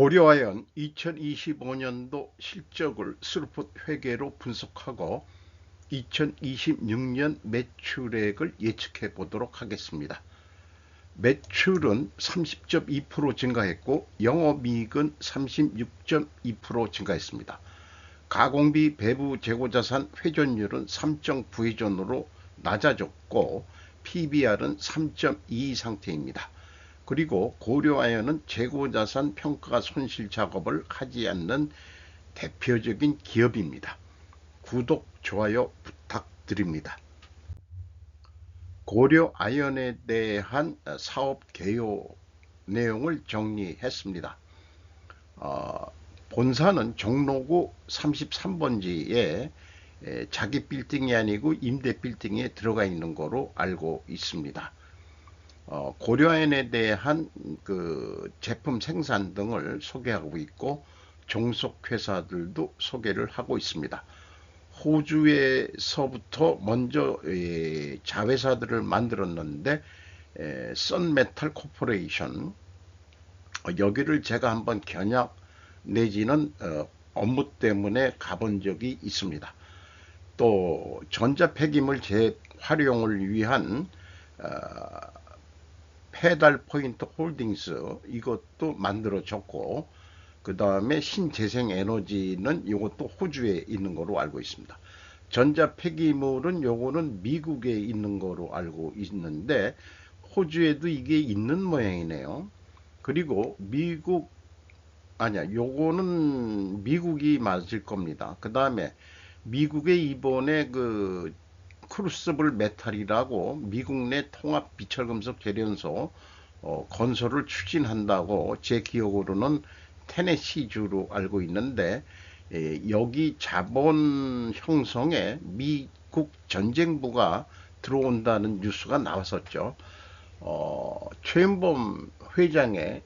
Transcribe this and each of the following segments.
고려아연 2025년도 실적을 스루풋 회계로 분석하고 2026년 매출액을 예측해 보도록 하겠습니다. 매출은 30.2% 증가했고 영업이익은 36.2% 증가했습니다. 가공비 배부 재고자산 회전율은 3.9회전으로 낮아졌고 PBR은 3.2 상태입니다. 그리고 고려아연은 재고자산 평가 손실 작업을 하지 않는 대표적인 기업입니다. 구독, 좋아요 부탁드립니다. 고려아연에 대한 사업 개요 내용을 정리했습니다. 본사는 종로구 33번지에 자기 빌딩이 아니고 임대 빌딩에 들어가 있는 거로 알고 있습니다. 고려아연에 대한 그 제품 생산 등을 소개하고 있고 종속 회사들도 소개를 하고 있습니다. 호주에서부터 먼저 자회사들을 만들었는데 썬메탈 코퍼레이션, 여기를 제가 한번 견학 내지는 업무 때문에 가본 적이 있습니다. 또 전자폐기물 재활용을 위한 페달 포인트 홀딩스, 이것도 만들어졌고, 그 다음에 신재생에너지는 이것도 호주에 있는 거로 알고 있습니다. 전자폐기물은 요거는 미국에 있는 거로 알고 있는데 호주에도 이게 있는 모양이네요. 그리고 요거는 미국이 맞을 겁니다. 그 다음에 미국에 이번에 그 크루스블 메탈이라고 미국 내 통합 비철금속 재련소 건설을 추진한다고 제 기억으로는 테네시주로 알고 있는데, 여기 자본 형성에 미국 전쟁부가 들어온다는 뉴스가 나왔었죠. 최은범 회장의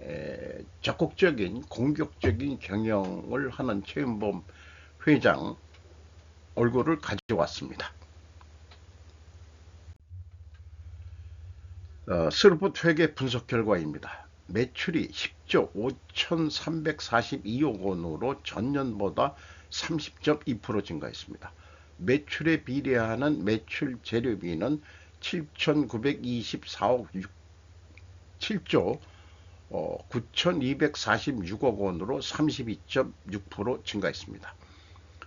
적극적인 공격적인 경영을 하는 최은범 회장 얼굴을 가져왔습니다. 스루풋 회계 분석 결과입니다. 매출이 10조 5,342억 원으로 전년보다 30.2% 증가했습니다. 매출에 비례하는 매출 재료비는 7조 9,246억 원으로 32.6% 증가했습니다.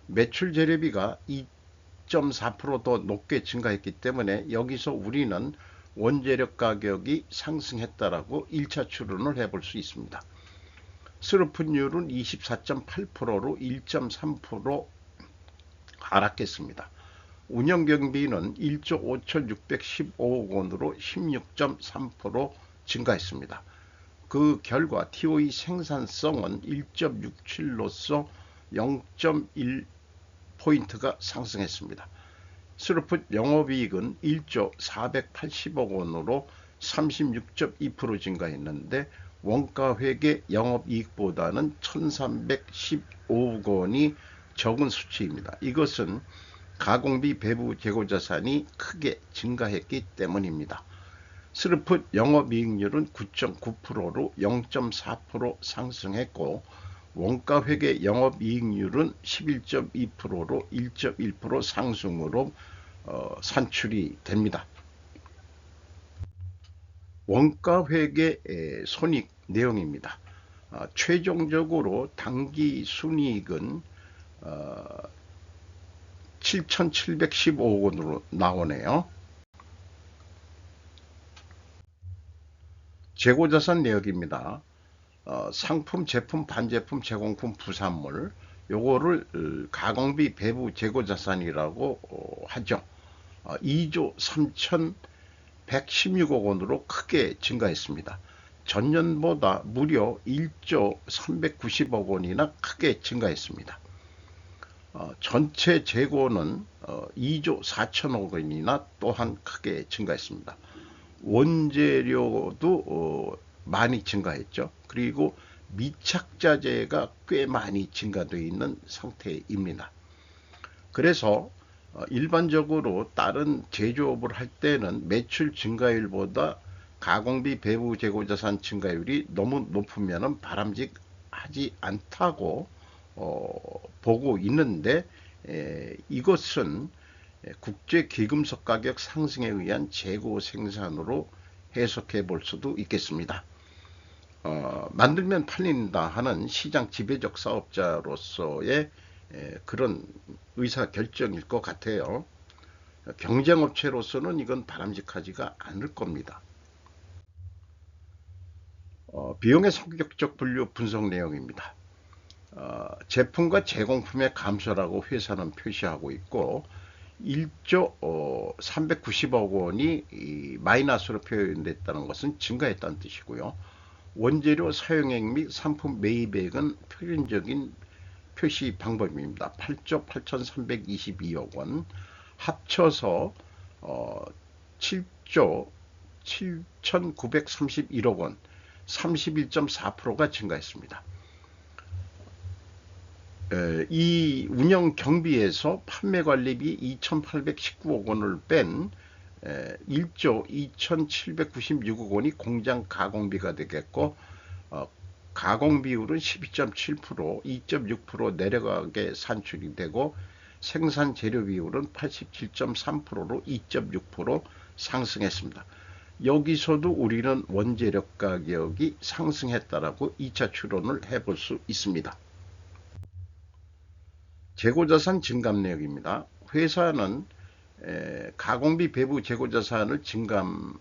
매출 재료비가 2.4% 더 높게 증가했기 때문에 여기서 우리는 원재료 가격이 상승했다라고 1차 추론을 해볼 수 있습니다. 스루풋율은 24.8%로 1.3% 하락했습니다. 운영경비는 1조 5,615억 원으로 16.3% 증가했습니다. 그 결과 TOE 생산성은 1.67로서 0.1포인트가 상승했습니다. 스루풋 영업이익은 1조 480억 원으로 36.2% 증가했는데 원가회계 영업이익보다는 1315억 원이 적은 수치입니다. 이것은 가공비 배부 재고자산이 크게 증가했기 때문입니다. 스루풋 영업이익률은 9.9%로 0.4% 상승했고 원가회계 영업이익률은 11.2%로 1.1% 상승으로 산출이 됩니다. 원가회계 손익 내용입니다. 최종적으로 당기순이익은 7,715억 원으로 나오네요. 재고자산 내역입니다. 상품, 제품, 반제품, 제공품, 부산물, 요거를 가공비 배부 재고자산이라고 하죠. 2조 3,116억 원으로 크게 증가했습니다. 전년보다 무려 1조 390억 원이나 크게 증가했습니다. 전체 재고는 2조 4천억 원이나 또한 크게 증가했습니다. 원재료도 많이 증가했죠. 그리고 미착자재가 꽤 많이 증가되어 있는 상태입니다. 그래서 일반적으로 다른 제조업을 할 때는 매출 증가율보다 가공비 배부 재고자산 증가율이 너무 높으면 바람직하지 하지 않다고 보고 있는데, 이것은 국제 귀금속 가격 상승에 의한 재고 생산으로 해석해 볼 수도 있겠습니다. 만들면 팔린다 하는 시장 지배적 사업자로서의 그런 의사 결정일 것 같아요. 경쟁업체로서는 이건 바람직하지가 않을 겁니다. 비용의 성격적 분류 분석 내용입니다. 제품과 제공품의 감소라고 회사는 표시하고 있고, 1조 390억 원이 마이너스로 표현됐다는 것은 증가했다는 뜻이고요. 원재료 사용액 및 상품 매입액은 표준적인 표시 방법입니다. 8조 8,322억 원, 합쳐서 7조 7,931억 원, 31.4%가 증가했습니다. 이 운영 경비에서 판매 관리비 2,819억 원을 뺀 1조 2,796억 원이 공장 가공비가 되겠고, 가공 비율은 12.7%, 2.6% 내려가게 산출이 되고, 생산 재료 비율은 87.3%로 2.6% 상승했습니다. 여기서도 우리는 원재료 가격이 상승했다라고 2차 추론을 해볼 수 있습니다. 재고자산 증감 내역입니다. 회사는 가공비 배부 재고자산을 증감으로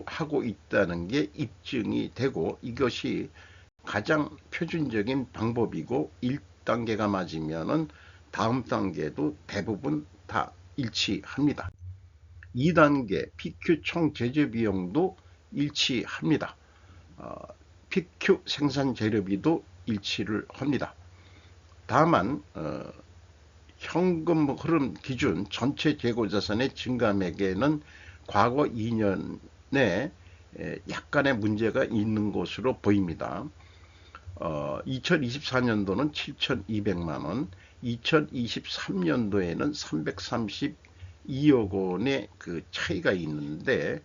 하고 있다는 게 입증이 되고, 이것이 가장 표준적인 방법이고, 1단계가 맞으면은 다음 단계도 대부분 다 일치합니다. 2단계 PQ 총 제조 비용도 일치합니다. PQ 생산 재료비도 일치를 합니다. 다만 현금 흐름 기준 전체 재고자산의 증감액에는 과거 2년에 약간의 문제가 있는 것으로 보입니다. 2024년도는 7,200만원, 2023년도에는 332억 원의 그 차이가 있는데,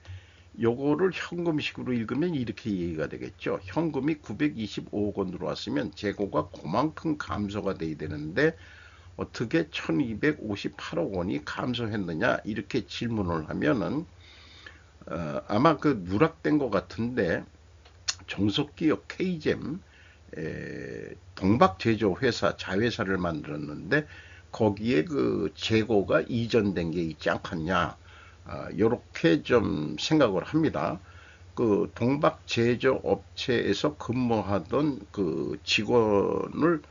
요거를 현금식으로 읽으면 이렇게 이해가 되겠죠. 현금이 925억 원 들어왔으면 재고가 그만큼 감소가 돼야 되는데 어떻게 1258억 원이 감소했느냐, 이렇게 질문을 하면은 아마 그 누락된 것 같은데, 종속기업 K잼 동박제조회사 자회사를 만들었는데 거기에 그 재고가 이전된 게 있지 않겠냐, 이렇게 좀 생각을 합니다. 그 동박제조업체에서 근무하던 그 직원을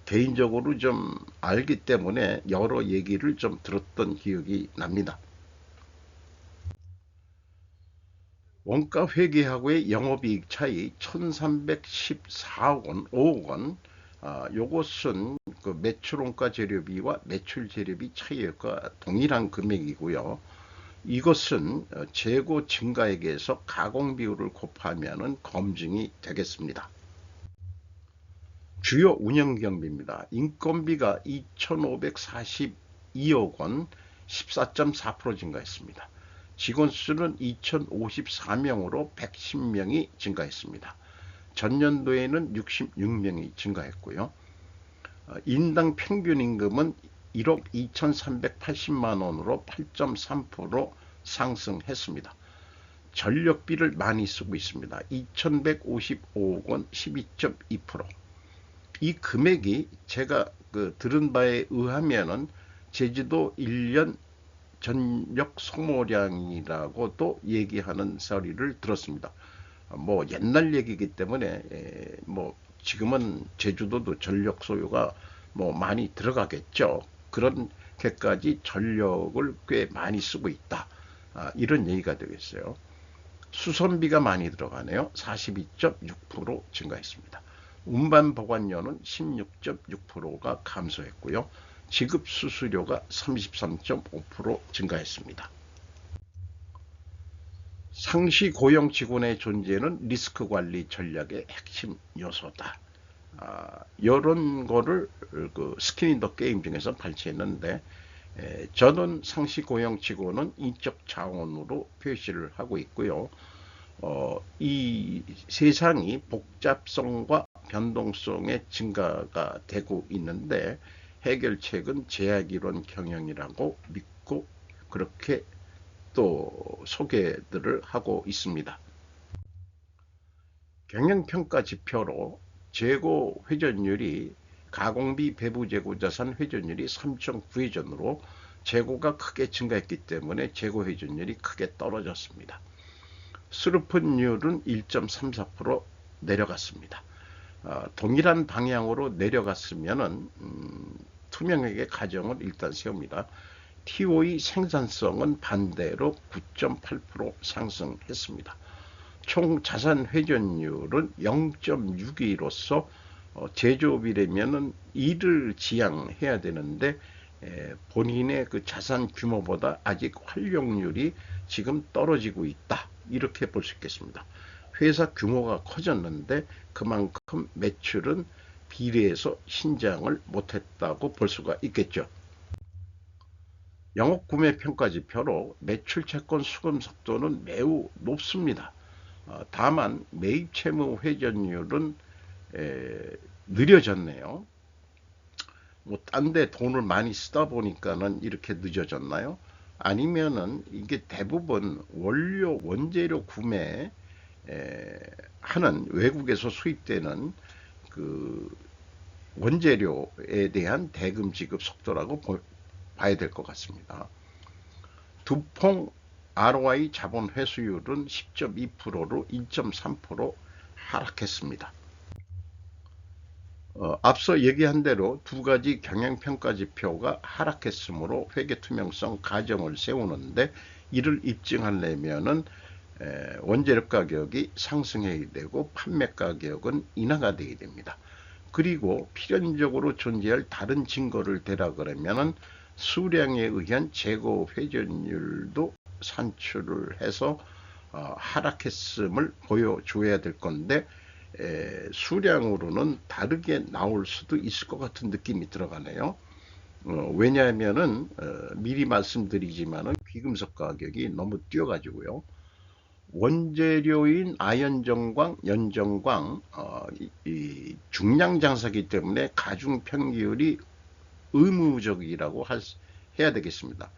개인적으로 좀 알기 때문에 여러 얘기를 좀 들었던 기억이 납니다. 원가 회계하고의 영업이익 차이 1314억 원, 5억 원. 요것은 그 매출원가 재료비와 매출 재료비 차이가 동일한 금액이고요. 이것은 재고 증가액에서 가공 비율을 곱하면 검증이 되겠습니다. 주요 운영 경비입니다. 인건비가 2,542억 원, 14.4% 증가했습니다. 직원 수는 2,054명으로 110명이 증가했습니다. 전년도에는 66명이 증가했고요. 인당 평균 임금은 1억 2,380만 원으로 8.3% 상승했습니다. 전력비를 많이 쓰고 있습니다. 2,155억 원, 12.2%. 이 금액이 제가 들은 바에 의하면은 제주도 1년 전력 소모량이라고도 얘기하는 소리를 들었습니다. 뭐 옛날 얘기이기 때문에 뭐 지금은 제주도도 전력 소요가 뭐 많이 들어가겠죠. 그렇게까지 전력을 꽤 많이 쓰고 있다, 이런 얘기가 되겠어요. 수선비가 많이 들어가네요. 42.6% 증가했습니다. 운반 보관료는 16.6%가 감소했고요. 지급 수수료가 33.5% 증가했습니다. 상시 고용 직원의 존재는 리스크 관리 전략의 핵심 요소다. 이런 거를 그 스킨 인 더 게임 중에서 발췌했는데, 저는 상시 고용 직원은 인적 자원으로 표시를 하고 있고요. 이 세상이 복잡성과 변동성의 증가가 되고 있는데 해결책은 제약이론 경영이라고 믿고 그렇게 또 소개들을 하고 있습니다. 경영평가 지표로 재고 회전율이 가공비 배부 재고 자산 회전율이 3.9회전으로 재고가 크게 증가했기 때문에 재고 회전율이 크게 떨어졌습니다. 수르픈율은 1.34% 내려갔습니다. 동일한 방향으로 내려갔으면은 투명회계 가정을 일단 세웁니다. TO의 생산성은 반대로 9.8% 상승했습니다. 총 자산 회전율은 0.62로서 제조업이라면은 2를 지향해야 되는데 본인의 그 자산 규모보다 아직 활용률이 지금 떨어지고 있다. 이렇게 볼 수 있겠습니다. 회사 규모가 커졌는데 그만큼 매출은 비례해서 신장을 못했다고 볼 수가 있겠죠. 영업구매평가지표로 매출 채권 수금 속도는 매우 높습니다. 다만 매입 채무 회전율은 느려졌네요. 뭐 딴 데 돈을 많이 쓰다 보니까는 이렇게 늦어졌나요? 아니면은 이게 대부분 원재료 구매 하는 외국에서 수입되는 그 원재료에 대한 대금 지급 속도라고 봐야 될 것 같습니다. 두퐁 ROI 자본 회수율은 10.2%로 1.3% 하락했습니다. 앞서 얘기한 대로 두 가지 경영평가 지표가 하락했으므로 회계 투명성 가정을 세우는데 이를 입증하려면은 원재료 가격이 상승해야 되고 판매 가격은 인하가 되어야 됩니다. 그리고 필연적으로 존재할 다른 증거를 대라 그러면은 수량에 의한 재고 회전율도 산출을 해서 하락했음을 보여줘야 될 건데 수량으로는 다르게 나올 수도 있을 것 같은 느낌이 들어가네요. 왜냐하면은 미리 말씀드리지만은 귀금속 가격이 너무 뛰어가지고요. 원재료인 아연정광, 연정광 이 중량 장사기 때문에 가중 평균율이 의무적이라고 해야 되겠습니다.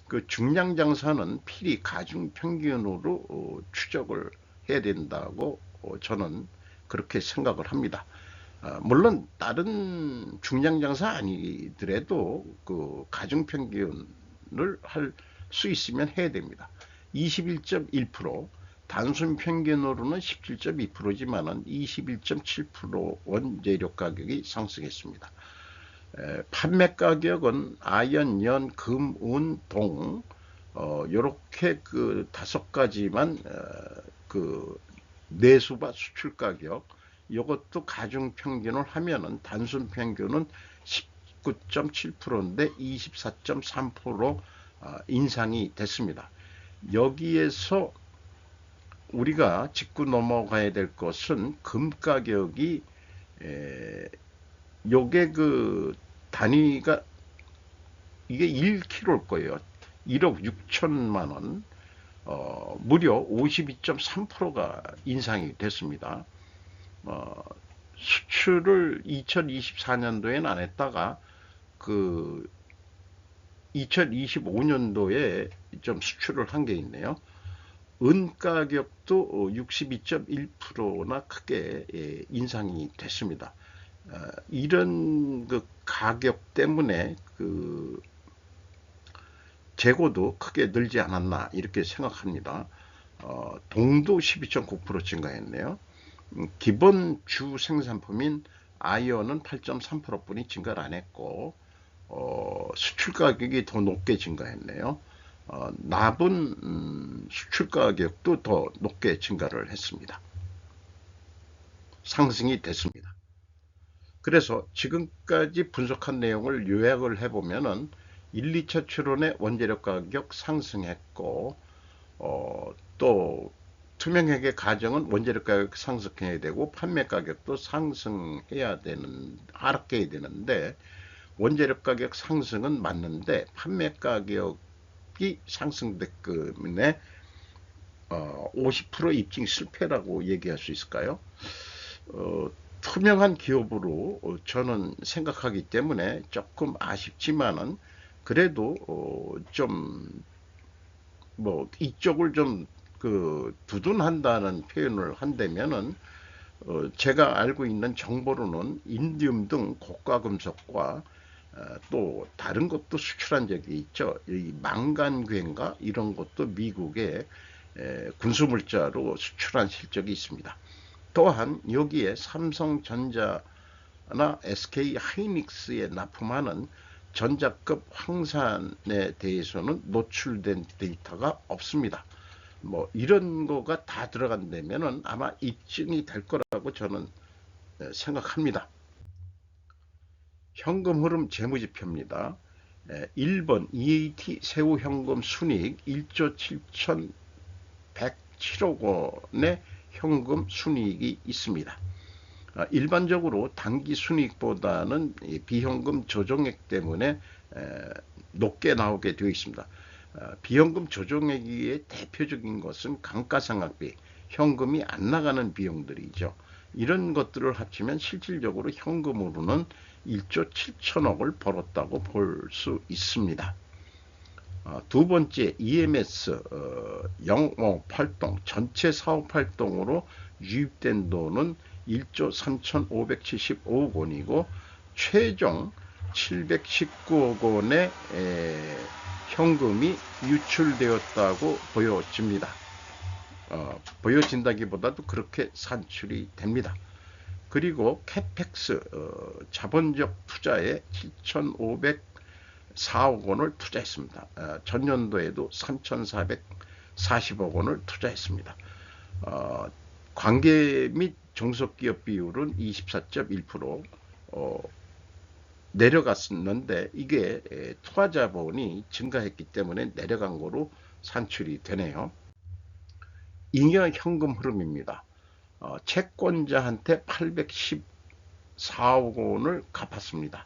그 중량 장사는 필히 가중 평균으로 추적을 해야 된다고 저는 그렇게 생각을 합니다. 물론 다른 중량 장사 아니더라도 그 가중 평균을 할 수 있으면 해야 됩니다. 21.1% 단순 평균으로는 17.2%지만은 21.7% 원재료 가격이 상승했습니다. 판매 가격은 아연, 연, 금, 은, 동 요렇게 그 5가지만 그 내수와 수출 가격 이것도 가중 평균을 하면은 단순 평균은 19.7%인데 24.3% 인상이 됐습니다. 여기에서 우리가 짚고 넘어가야 될 것은 금 가격이 요게 그 단위가 이게 1kg일 거예요. 1억 6천만 원. 무려 52.3%가 인상이 됐습니다. 수출을 2024년도에는 안 했다가 그 2025년도에 좀 수출을 한 게 있네요. 은 가격도 62.1%나 크게 인상이 됐습니다. 이런 그 가격 때문에 그 재고도 크게 늘지 않았나 이렇게 생각합니다. 동도 12.9% 증가했네요. 기본 주 생산품인 아이언은 8.3%뿐이 증가를 안 했고 수출 가격이 더 높게 증가했네요. 납은 수출 가격도 더 높게 증가를 했습니다. 상승이 됐습니다. 그래서 지금까지 분석한 내용을 요약을 해보면은 1, 2차 출원의 원재료 가격 상승했고 또 투명회계 가정은 원재료 가격 상승해야 되고 판매 가격도 하락해야 되는데 원재료 가격 상승은 맞는데 판매 가격이 상승됐기 때문에 50% 입증 실패라고 얘기할 수 있을까요? 투명한 기업으로 저는 생각하기 때문에 조금 아쉽지만은 그래도 좀 뭐 이쪽을 좀 두둔한다는 표현을 한다면은 제가 알고 있는 정보로는 인디움 등 고가 금속과 또 다른 것도 수출한 적이 있죠. 이 망간괴인가 이런 것도 미국에 군수물자로 수출한 실적이 있습니다. 또한 여기에 삼성전자나 SK 하이닉스에 납품하는 전자급 황산에 대해서는 노출된 데이터가 없습니다. 뭐 이런 거가 다 들어간다면은 아마 입증이 될 거라고 저는 생각합니다. 현금 흐름 재무지표입니다. 1번 EAT 세후 현금 순이익 1조 7,107억 원의 현금 순이익이 있습니다. 일반적으로 단기 순이익보다는 비현금 조정액 때문에 높게 나오게 되어 있습니다. 비현금 조정액의 대표적인 것은 감가상각비, 현금이 안 나가는 비용들이죠. 이런 것들을 합치면 실질적으로 현금으로는 1조 7천억을 벌었다고 볼 수 있습니다. 두 번째 EMS 영업활동 전체 사업활동으로 유입된 돈은 1조 3,575억 원이고 최종 719억 원의 현금이 유출되었다고 보여집니다. 보여진다기보다도 그렇게 산출이 됩니다. 그리고 캐펙스 자본적 투자에 7,504억 원을 투자했습니다. 전년도에도 3,440억 원을 투자했습니다. 관계 및 종속기업 비율은 24.1% 내려갔었는데 이게 투하자본이 증가했기 때문에 내려간 거로 산출이 되네요. 잉여 현금 흐름입니다. 채권자한테 814억 원을 갚았습니다.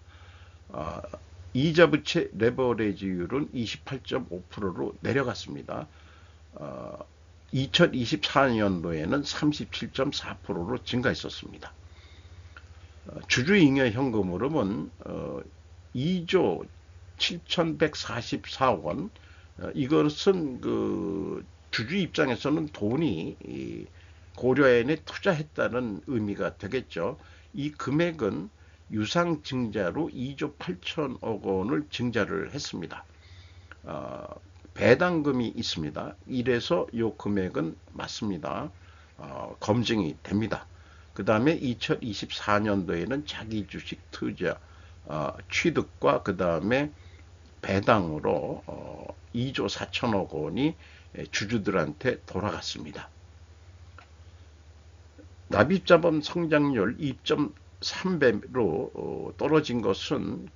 이자 부채 레버리지율은 28.5%로 내려갔습니다. 2024년도에는 37.4%로 증가했었습니다. 주주잉여 현금 흐름은 2조 7,144억 원. 이것은 주주 입장에서는 돈이 고려엔에 투자했다는 의미가 되겠죠. 이 금액은 유상증자로 2조 8천억 원을 증자를 했습니다. 배당금이 있습니다. 이래서 이 금액은 맞습니다. 검증이 됩니다. 그 다음에 2024년도에는 자기 주식 투자 취득과 그 다음에 배당으로 2조 4천억 원이 주주들한테 돌아갔습니다. 납입자본 성장률 2.3배로 떨어진 것은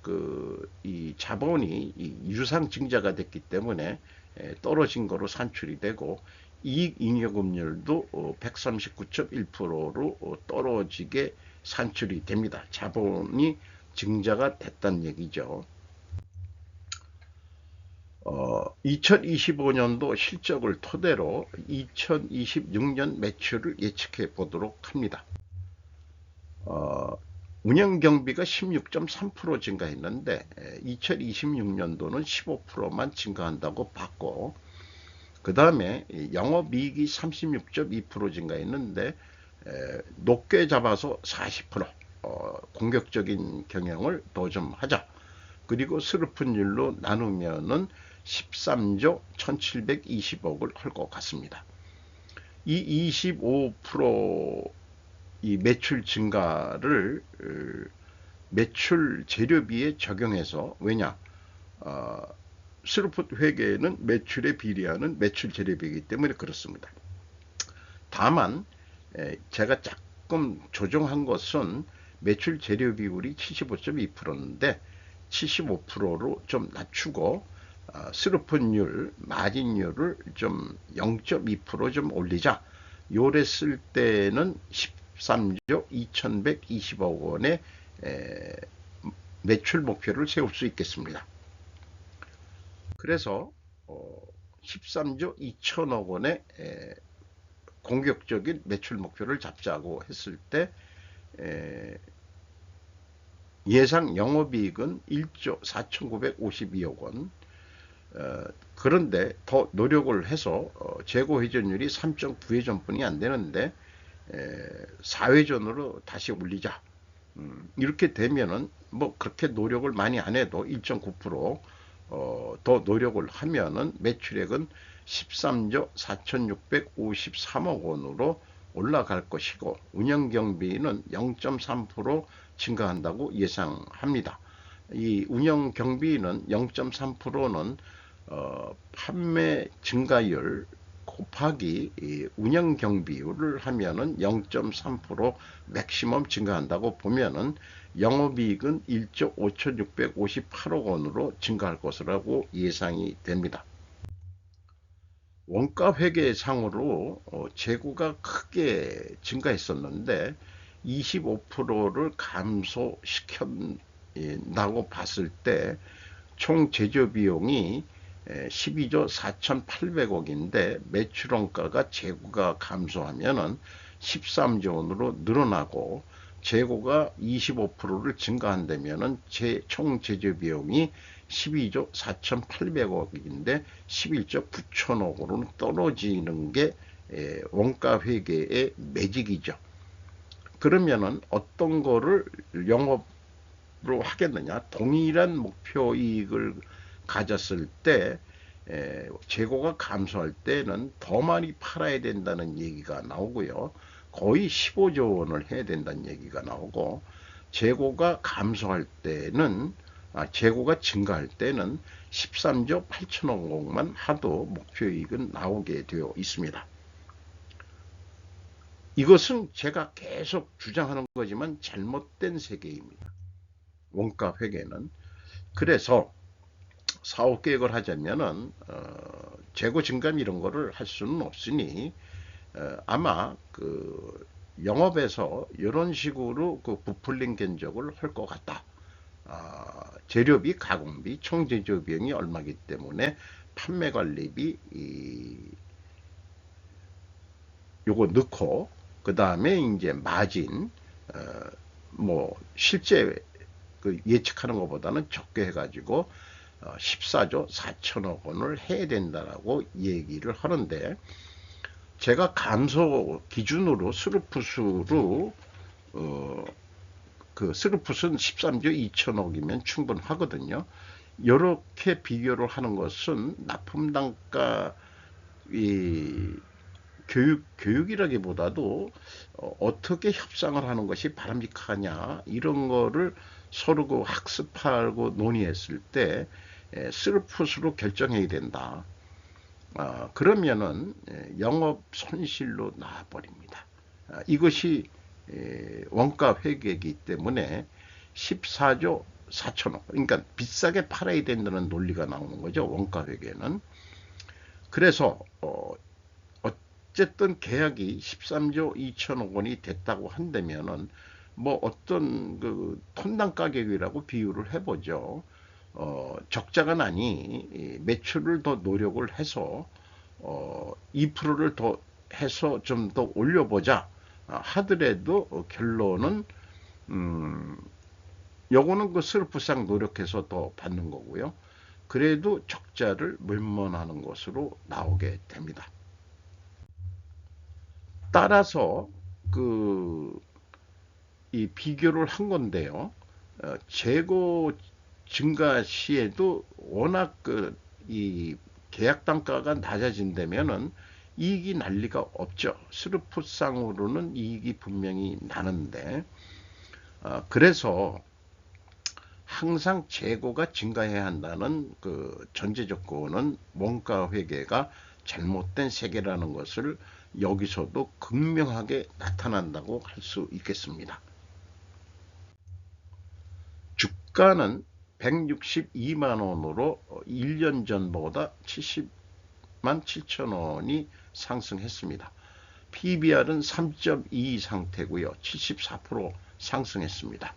이 자본이 유상증자가 됐기 때문에 떨어진 거로 산출이 되고 이익잉여금률도 139.1%로 떨어지게 산출이 됩니다. 자본이 증자가 됐다는 얘기죠. 2025년도 실적을 토대로 2026년 매출을 예측해 보도록 합니다. 운영경비가 16.3% 증가했는데 2026년도는 15%만 증가한다고 봤고 그 다음에 영업이익이 36.2% 증가했는데 높게 잡아서 40% 공격적인 경영을 더 좀 하자. 그리고 스르픈율로 나누면은 13조 1720억을 할 것 같습니다. 이 25% 이 매출 증가를 매출 재료비에 적용해서 왜냐 스루풋 회계는 매출에 비례하는 매출 재료비이기 때문에 그렇습니다. 다만 제가 조금 조정한 것은 매출 재료 비율이 75.2%인데 75%로 좀 낮추고 스루풋율, 마진율을 좀 0.2% 좀 올리자. 요랬을 때는 13조 2120억 원의 매출 목표를 세울 수 있겠습니다. 그래서 13조 2천억 원의 공격적인 매출 목표를 잡자고 했을 때 예상 영업이익은 1조 4,952억 원. 그런데 더 노력을 해서 재고 회전율이 3.9회전뿐이 안 되는데 4회전으로 다시 올리자. 이렇게 되면은 뭐 그렇게 노력을 많이 안 해도 1.9%더 노력을 하면은 매출액은 13조 4,653억 원으로 올라갈 것이고 운영경비는 0.3% 증가한다고 예상합니다. 이 운영경비는 0.3%는 판매 증가율 곱하기 운영 경비율을 하면은 0.3% 맥시멈 증가한다고 보면은 영업이익은 1조 5,658억 원으로 증가할 것이라고 예상이 됩니다. 원가 회계상으로 재고가 크게 증가했었는데 25%를 감소시켰다고 봤을 때 총 제조 비용이 12조 4,800억인데 매출원가가 재고가 감소하면은 13조 원으로 늘어나고 재고가 25%를 증가한다면은 총 제조 비용이 12조 4,800억인데 11조 9천억으로 떨어지는 게 원가 회계의 매직이죠. 그러면은 어떤 거를 영업으로 하겠느냐? 동일한 목표 이익을 가졌을 때 재고가 감소할 때는 더 많이 팔아야 된다는 얘기가 나오고요. 거의 15조 원을 해야 된다는 얘기가 나오고 재고가 감소할 때는 재고가 증가할 때는 13조 8천억 원만 하도 목표이익은 나오게 되어 있습니다. 이것은 제가 계속 주장하는 거지만 잘못된 세계입니다. 원가 회계는. 그래서 사업 계획을 하자면은 재고 증감 이런 거를 할 수는 없으니 아마 그 영업에서 이런 식으로 그 부풀린 견적을 할 것 같다. 재료비, 가공비, 총 제조 비용이 얼마기 때문에 판매 관리비 요거 넣고 그 다음에 이제 마진 뭐 실제 그 예측하는 것보다는 적게 해가지고 14조 4천억 원을 해야 된다라고 얘기를 하는데 제가 감소 기준으로 스루풋으로 그 스루풋은 13조 2천억이면 충분하거든요. 이렇게 비교를 하는 것은 납품 단가 이 교육이라기보다도 어떻게 협상을 하는 것이 바람직하냐 이런 거를 서로 그 학습하고 논의했을 때 스루풋으로 결정해야 된다. 그러면은 영업 손실로 나와버립니다. 이것이 원가 회계이기 때문에 14조 4천억 그러니까 비싸게 팔아야 된다는 논리가 나오는 거죠. 원가 회계는. 그래서 어쨌든 계약이 13조 2천억 원이 됐다고 한다면은 뭐 어떤 그 톤당 가격이라고 비유를 해보죠. 적자가 나니 매출을 더 노력을 해서 2%를 더 해서 좀 더 올려보자 하더라도 결론은 요거는 그 슬프상 노력해서 더 받는 거고요. 그래도 적자를 물만하는 것으로 나오게 됩니다. 따라서 그 이 비교를 한 건데요. 재고 증가 시에도 워낙 그 이 계약 단가가 낮아진다면은 이익이 날 리가 없죠. 스루풋상으로는 이익이 분명히 나는데 그래서 항상 재고가 증가해야 한다는 그 전제 조건은 원가 회계가 잘못된 세계라는 것을 여기서도 극명하게 나타난다고 할 수 있겠습니다. 주가는 162만 원으로 1년 전보다 70만 7천 원이 상승했습니다. PBR은 3.2 상태고요. 74% 상승했습니다.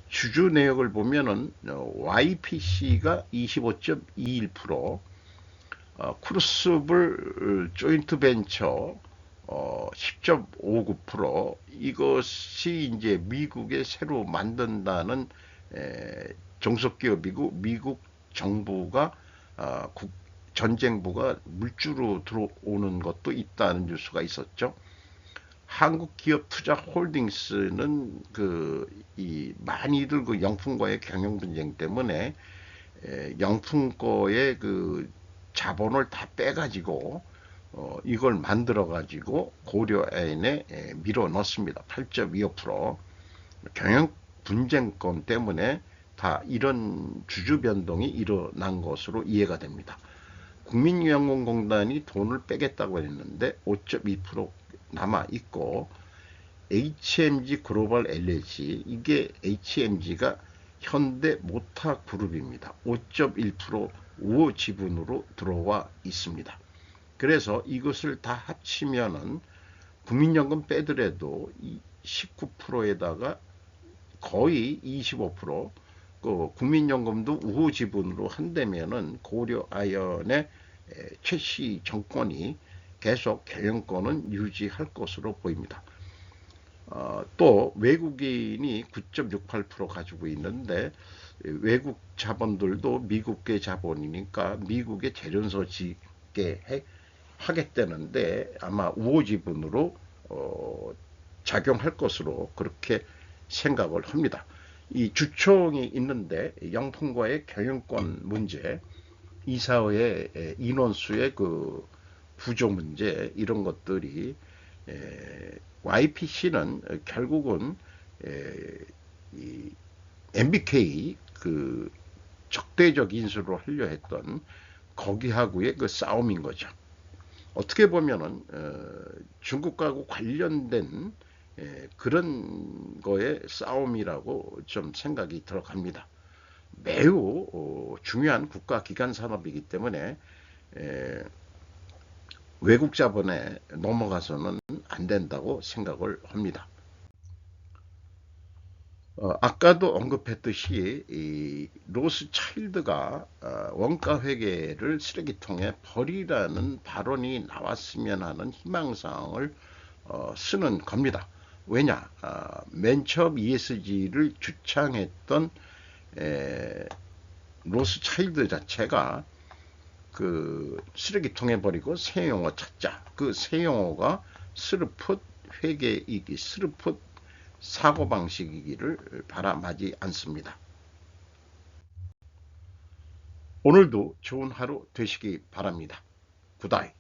주주 내역을 보면은 YPC가 25.21%, 크루스블 조인트 벤처 10.59% 이것이 이제 미국에 새로 만든다는 종속기업이고 미국 정부가 전쟁부가 물주로 들어오는 것도 있다는 뉴스가 있었죠. 한국기업투자홀딩스는 이 많이들 그 영풍과의 경영 분쟁 때문에 영풍 거의 그 자본을 다 빼가지고 이걸 만들어 가지고 고려아연에 밀어 넣습니다. 8.25% 경영 분쟁권 때문에 다 이런 주주 변동이 일어난 것으로 이해가 됩니다. 국민연금공단이 돈을 빼겠다고 했는데 5.2% 남아 있고 HMG 글로벌 LNG 이게 HMG가 현대 모타 그룹입니다. 5.1% 우호 지분으로 들어와 있습니다. 그래서 이것을 다 합치면은 국민연금 빼더라도 19%에다가 거의 25%, 국민연금도 우호 지분으로 한다면은 고려아연의 최씨 정권이 계속 경영권은 유지할 것으로 보입니다. 또 외국인이 9.68% 가지고 있는데 외국 자본들도 미국계 자본이니까 미국의 재련소 짓게 하겠다는데 아마 우호 지분으로 작용할 것으로 그렇게 생각을 합니다. 이 주총이 있는데 영풍과의 경영권 문제, 이사회의 인원수의 그 부족 문제 이런 것들이 YPC는 결국은 이 MBK 그 적대적 인수를 하려 했던 거기하고의 그 싸움인 거죠. 어떻게 보면은 중국하고 관련된 그런 거의 싸움이라고 좀 생각이 들어갑니다. 매우 중요한 국가기관 산업이기 때문에 외국 자본에 넘어가서는 안 된다고 생각을 합니다. 아까도 언급했듯이 이 로스차일드가 원가 회계를 쓰레기통에 버리라는 발언이 나왔으면 하는 희망사항을 쓰는 겁니다. 왜냐? 맨 처음 ESG를 주창했던 로스차일드 자체가 그 쓰레기통에 버리고 새 용어 찾자. 그 새 용어가 스르풋 회계이기, 스르풋 사고방식이기를 바람하지 않습니다. 오늘도 좋은 하루 되시기 바랍니다. 굿다이.